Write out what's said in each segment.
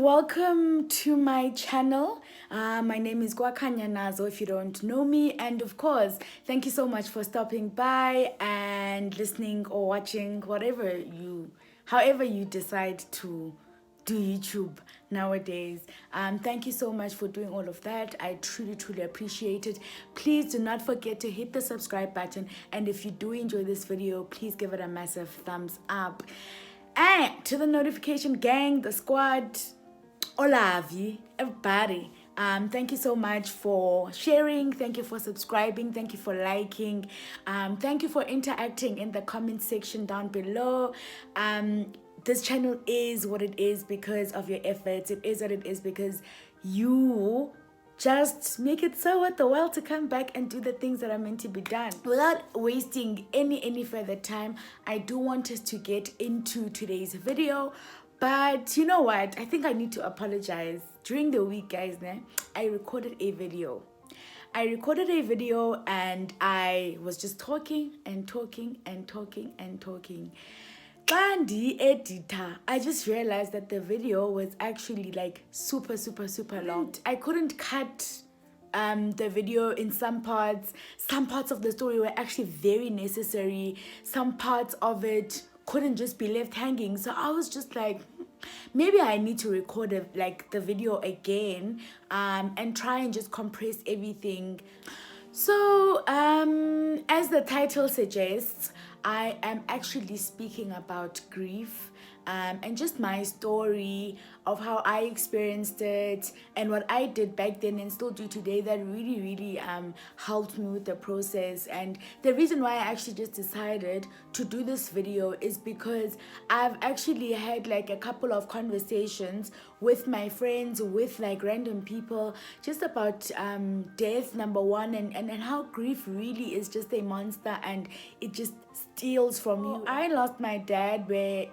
welcome to my channel. My name is Kwakanya Nazo if you don't know me, and of course thank you so much for stopping by and listening or watching however you decide to do YouTube nowadays. Thank you so much for doing all of that. I truly appreciate it. Please do not forget to hit the subscribe button, and if you do enjoy this video, please give it a massive thumbs up. And to the notification gang, the squad, BoLovey, everybody, thank you so much for sharing, thank you for subscribing, thank you for liking, thank you for interacting in the comment section down below. This channel is what it is because of your efforts. It is what it is because you just make it so worth the while to come back and do the things that are meant to be done. Without wasting any further time, I do want us to get into today's video. But you know what? I think I need to apologize. During the week, guys, I recorded a video. And I was just talking. Editor, I just realized that the video was actually like super long. I couldn't cut the video in some parts. Some parts of the story were actually very necessary. Some parts of it couldn't just be left hanging. So I was just like, maybe I need to record the video again and try and just compress everything. So as the title suggests, I am actually speaking about grief and just my story of how I experienced it and what I did back then and still do today that really helped me with the process. And the reason why I actually just decided to do this video is because I've actually had like a couple of conversations with my friends, with like random people, just about death, number one, and how grief really is just a monster and it just steals from you. I lost my dad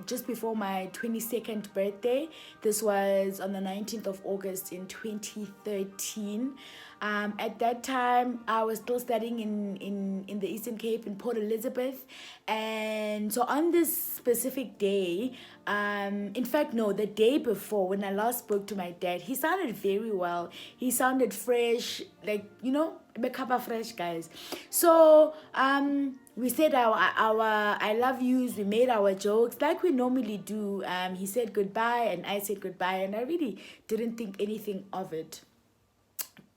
just before my 22nd birthday. This was on the 19th of August in 2013. At that time, I was still studying in the Eastern Cape in Port Elizabeth. And so on this specific day, in fact, no, the day before when I last spoke to my dad, he sounded very well. He sounded fresh, like, you know, Bekaba fresh, guys. So we said our I love yous, we made our jokes like we normally do. He said goodbye and I said goodbye, and I really didn't think anything of it.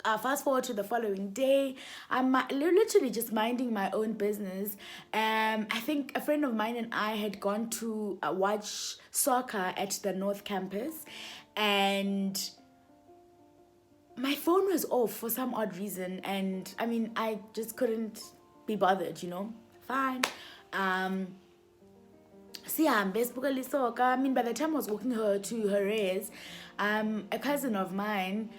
Fast forward to the following day, I'm literally just minding my own business. I think a friend of mine and I had gone to watch soccer at the North Campus, and my phone was off for some odd reason, and I mean, I just couldn't be bothered, you know. Fine. Soccer. I mean, by the time I was walking her to her race, a cousin of mine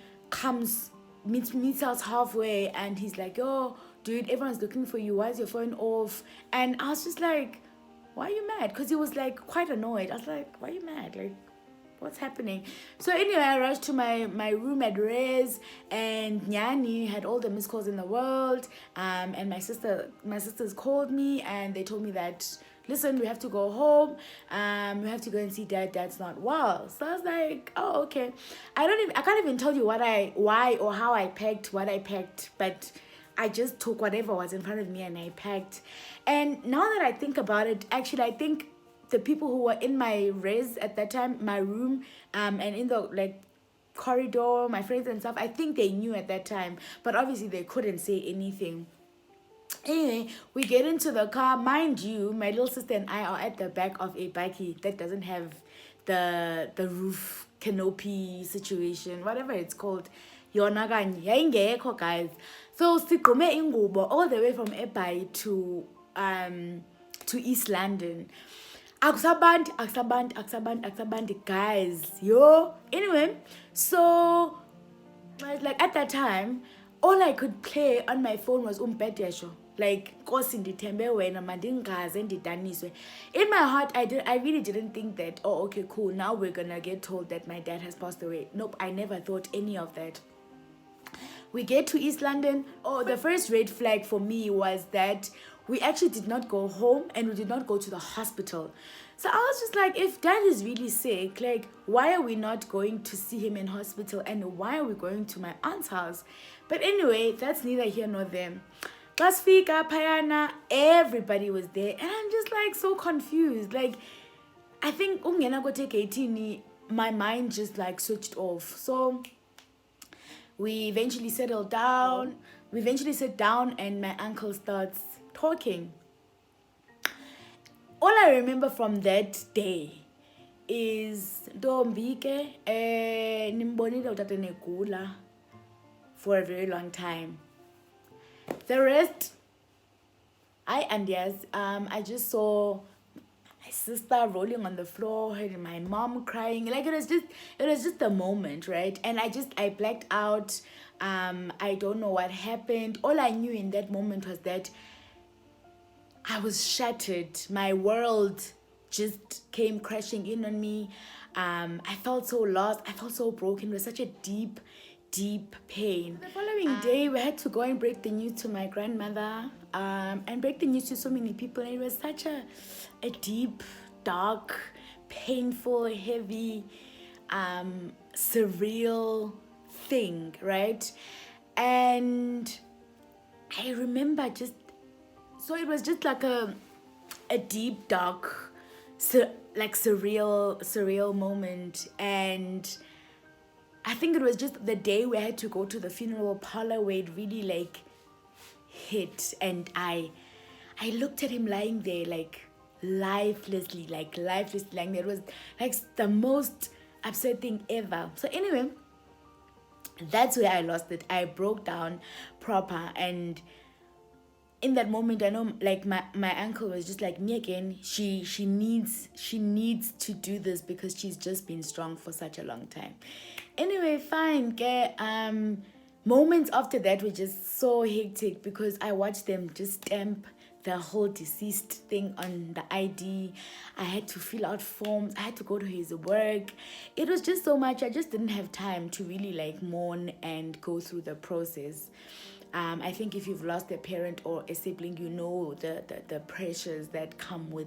meets us halfway, and he's like, "Yo, dude, everyone's looking for you. Why is your phone off?" And I was just like, "Why are you mad?" Because he was like quite annoyed. I was like, "Why are you mad? Like, what's happening?" So anyway, I rushed to my room at Rez, and Nyani had all the missed calls in the world. And my sisters called me and they told me that, listen, we have to go home. We have to go and see dad. Dad's not well. So I was like, oh, okay. I can't even tell you why or how I packed what I packed, but I just took whatever was in front of me and I packed. And now that I think about it, actually, I think the people who were in my res at that time, my room, and in the like corridor, my friends and stuff, I think they knew at that time, but obviously they couldn't say anything. Anyway, we get into the car. Mind you, my little sister and I are at the back of a bikey that doesn't have the roof canopy situation, whatever it's called. Yona kanye yayingekho, guys. So sigqume ingubo all the way from Ebai to East London. Akusabandi, guys. Yo. Anyway, so like at that time, all I could play on my phone was umbedesho. Like, in my heart, I really didn't think that, oh, okay, cool, now we're gonna get told that my dad has passed away. Nope, I never thought any of that. We get to East London. Oh, the first red flag for me was that we actually did not go home and we did not go to the hospital. So I was just like, if dad is really sick, like, why are we not going to see him in hospital, and why are we going to my aunt's house? But anyway, that's neither here nor there. Kasfika, Payana, everybody was there, and I'm just like so confused. Like, I think ungena go take 18, my mind just like switched off. So we eventually settled down. We eventually sat down, and my uncle starts talking. All I remember from that day is Dombike nimbonile utata negula for a very long time. The rest, I just saw my sister rolling on the floor, heard my mom crying. Like, it was just a moment, right? And I blacked out. I don't know what happened. All I knew in that moment was that I was shattered. My world just came crashing in on me. I felt so lost. I felt so broken. It was such a deep pain. The following day, we had to go and break the news to my grandmother, and break the news to so many people. And it was such a deep, dark, painful, heavy, surreal thing, right? And I remember so it was just like a deep, dark, surreal moment. And I think it was just the day we had to go to the funeral parlor where it really like hit. And I looked at him lying there like lifelessly lying there. It was like the most upset thing ever. So anyway, that's where I lost it. I broke down proper. And in that moment, I know like my uncle was just like, me again, she needs to do this because she's just been strong for such a long time. Anyway, fine. Moments after that were just so hectic because I watched them just stamp the whole deceased thing on the ID. I had to fill out forms. I had to go to his work. It was just so much. I just didn't have time to really like mourn and go through the process. I think if you've lost a parent or a sibling, you know the pressures that come with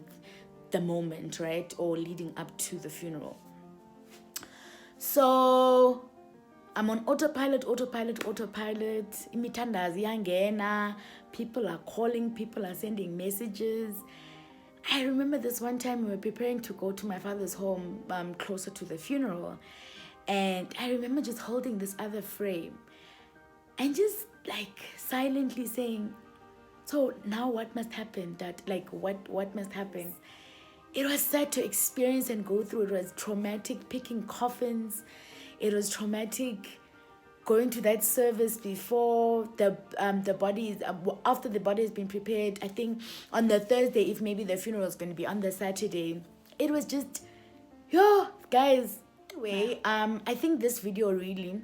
the moment, right? Or leading up to the funeral. So I'm on autopilot. Imithandazo iyangena. People are calling. People are sending messages. I remember this one time we were preparing to go to my father's home, closer to the funeral. And I remember just holding this other frame and just like silently saying, so now what must happen? What must happen? It was sad to experience and go through. It was traumatic picking coffins. It was traumatic going to that service before the body is after the body has been prepared. I think on the Thursday, if maybe the funeral is going to be on the Saturday. It was just, guys. Anyway, I think this video really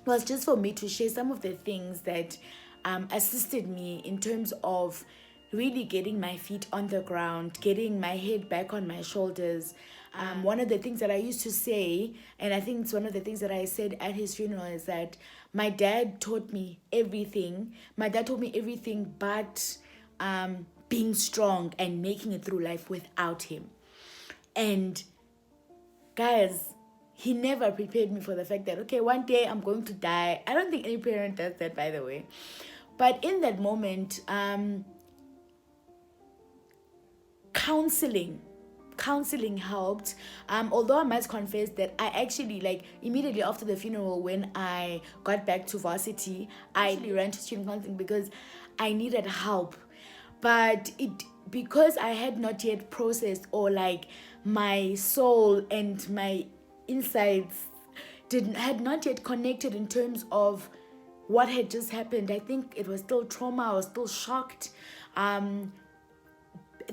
was just for me to share some of the things that assisted me in terms of really getting my feet on the ground, getting my head back on my shoulders. One of the things that I used to say, and I think it's one of the things that I said at his funeral, is that my dad taught me everything. My dad taught me everything but being strong and making it through life without him. And guys, he never prepared me for the fact that, okay, one day I'm going to die. I don't think any parent does that, by the way. But in that moment, counseling helped. Although I must confess that I actually, like, immediately after the funeral, when I got back to varsity, I actually ran to student counseling because I needed help. But because I had not yet processed, or like my soul and my insides had not yet connected in terms of what had just happened. I think it was still trauma. I was still shocked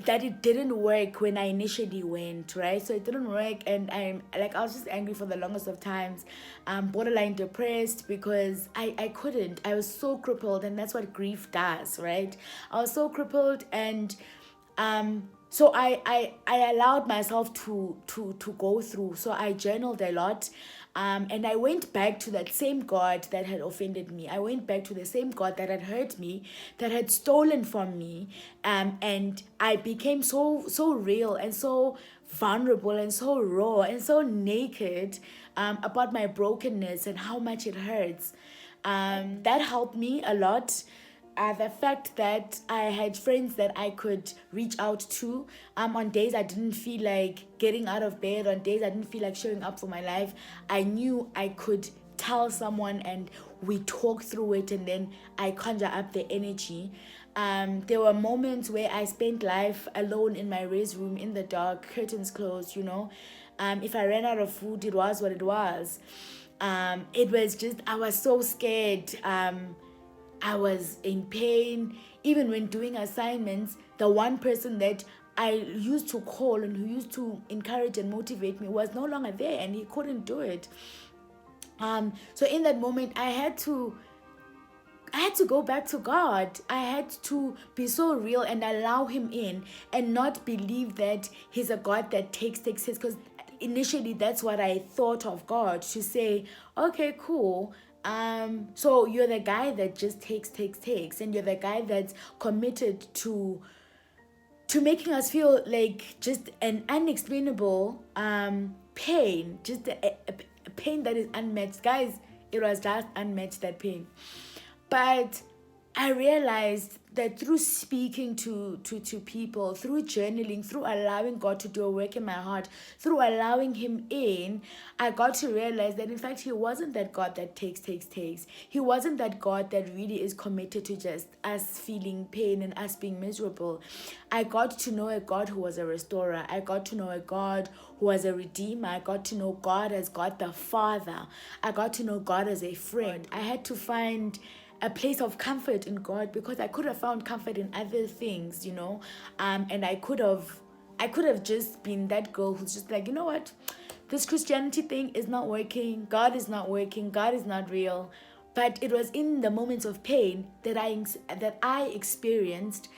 that it didn't work when I initially went, right? So it didn't work, and I was just angry for the longest of times, borderline depressed, because I couldn't. I was so crippled, and that's what grief does, right? I was so crippled, and So I allowed myself to go through. So I journaled a lot. And I went back to that same God that had offended me. I went back to the same God that had hurt me, that had stolen from me. And I became so real and so vulnerable and so raw and so naked about my brokenness and how much it hurts. That helped me a lot. The fact that I had friends that I could reach out to on days I didn't feel like getting out of bed, on days I didn't feel like showing up for my life, I knew I could tell someone and we talk through it, and then I conjure up the energy. There were moments where I spent life alone in my raised room in the dark, curtains closed, you know. If I ran out of food, it was what it was. It was just, I was so scared. I was in pain. Even when doing assignments, the one person that I used to call and who used to encourage and motivate me was no longer there, and he couldn't do it. So in that moment, I had to go back to God. I had to be so real and allow him in, and not believe that he's a God that takes, because initially that's what I thought of God, to say, okay, cool. So you're the guy that just takes, and you're the guy that's committed to making us feel like just an unexplainable pain, just a pain that is unmatched. Guys, it was just unmatched, that pain. But I realized that through speaking to people, through journaling, through allowing God to do a work in my heart, through allowing him in, I got to realize that in fact he wasn't that God that takes. He wasn't that God that really is committed to just us feeling pain and us being miserable. I got to know a God who was a restorer. I got to know a God who was a redeemer. I got to know God as God the Father. I got to know God as a friend. I had to find a place of comfort in God, because I could have found comfort in other things, you know. And I could have just been that girl who's just like, you know what, this Christianity thing is not working, God is not working, God is not real. But it was in the moments of pain that I experienced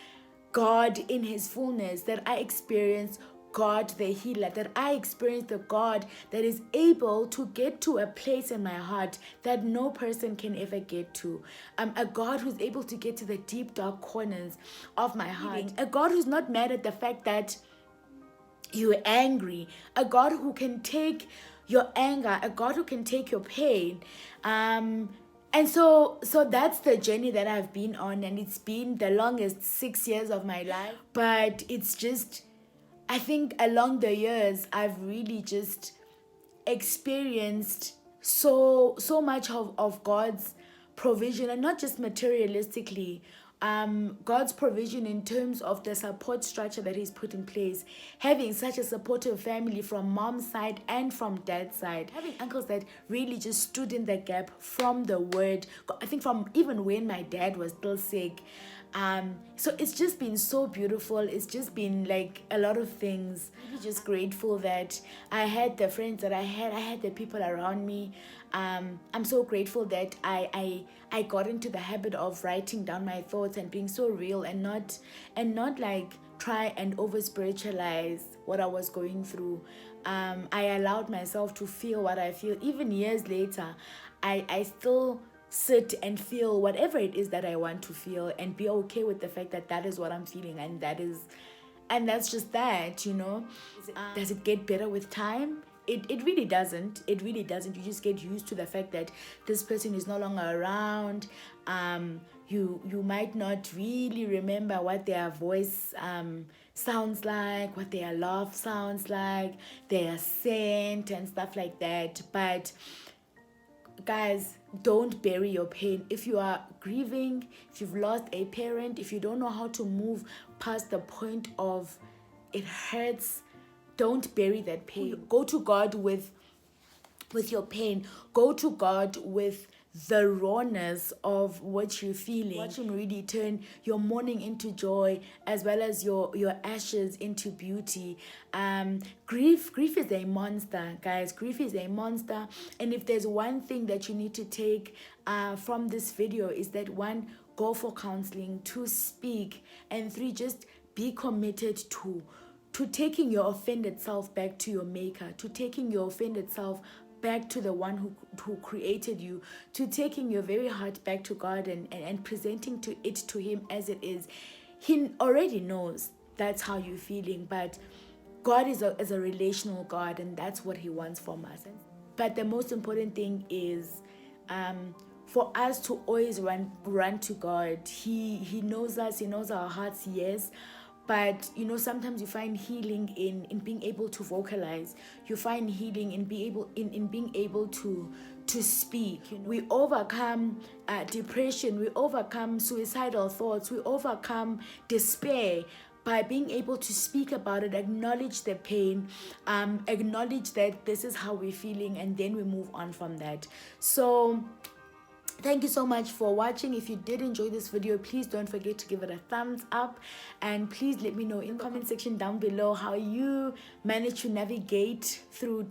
God in his fullness, that I experienced God the healer, that I experienced the God that is able to get to a place in my heart that no person can ever get to. A God who's able to get to the deep, dark corners of my heart. A God who's not mad at the fact that you're angry. A God who can take your anger. A God who can take your pain. And so that's the journey that I've been on, and it's been the longest 6 years of my life. But it's just, I think along the years, I've really just experienced so much of God's provision, and not just materialistically. God's provision in terms of the support structure that he's put in place, having such a supportive family from mom's side and from dad's side, having uncles that really just stood in the gap from the word, I think from even when my dad was still sick. So it's just been so beautiful. It's just been like a lot of things. I'm just grateful that I had the friends that I had the people around me. I'm so grateful that I got into the habit of writing down my thoughts and being so real, and not like try and over spiritualize what I was going through. I allowed myself to feel what I feel. Even years later, I still sit and feel whatever it is that I want to feel, and be okay with the fact that that is what I'm feeling, and that's just that, you know. Does it get better with time? It really doesn't. It really doesn't. You just get used to the fact that this person is no longer around. You might not really remember what their voice sounds like, what their laugh sounds like, their scent and stuff like that. But guys, don't bury your pain. If you are grieving, if you've lost a parent, if you don't know how to move past the point of it hurts, don't bury that pain. Go to God with your pain. Go to God with the rawness of what you're feeling. Watch him really turn your mourning into joy, as well as your ashes into beauty. Grief is a monster, guys. Grief is a monster. And if there's one thing that you need to take from this video, is that 1, go for counseling, 2, speak, and 3, just be committed to taking your offended self back to your maker, to taking your offended self back to the one who created you, to taking your very heart back to God and presenting it to him as it is. He already knows that's how you're feeling, but God is a relational God, and that's what he wants from us. But the most important thing is for us to always run to God. He knows us, he knows our hearts, yes. But sometimes you find healing in being able to vocalize. You find healing in being able to speak. We overcome depression, we overcome suicidal thoughts, we overcome despair by being able to speak about it, acknowledge the pain, acknowledge that this is how we're feeling, and then we move on from that. So thank you so much for watching. If you did enjoy this video, please don't forget to give it a thumbs up, and please let me know in the comment section down below how you manage to navigate through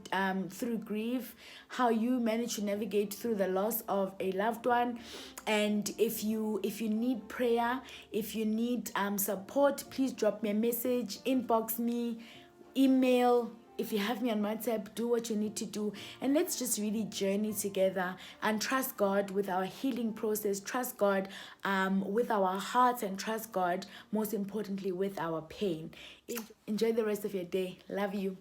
grief, how you manage to navigate through the loss of a loved one. And if you need prayer, if you need support, please drop me a message, inbox me, email. If you have me on WhatsApp, do what you need to do, and let's just really journey together and trust God with our healing process, trust God with our hearts, and trust God most importantly with our pain. Enjoy the rest of your day. Love you.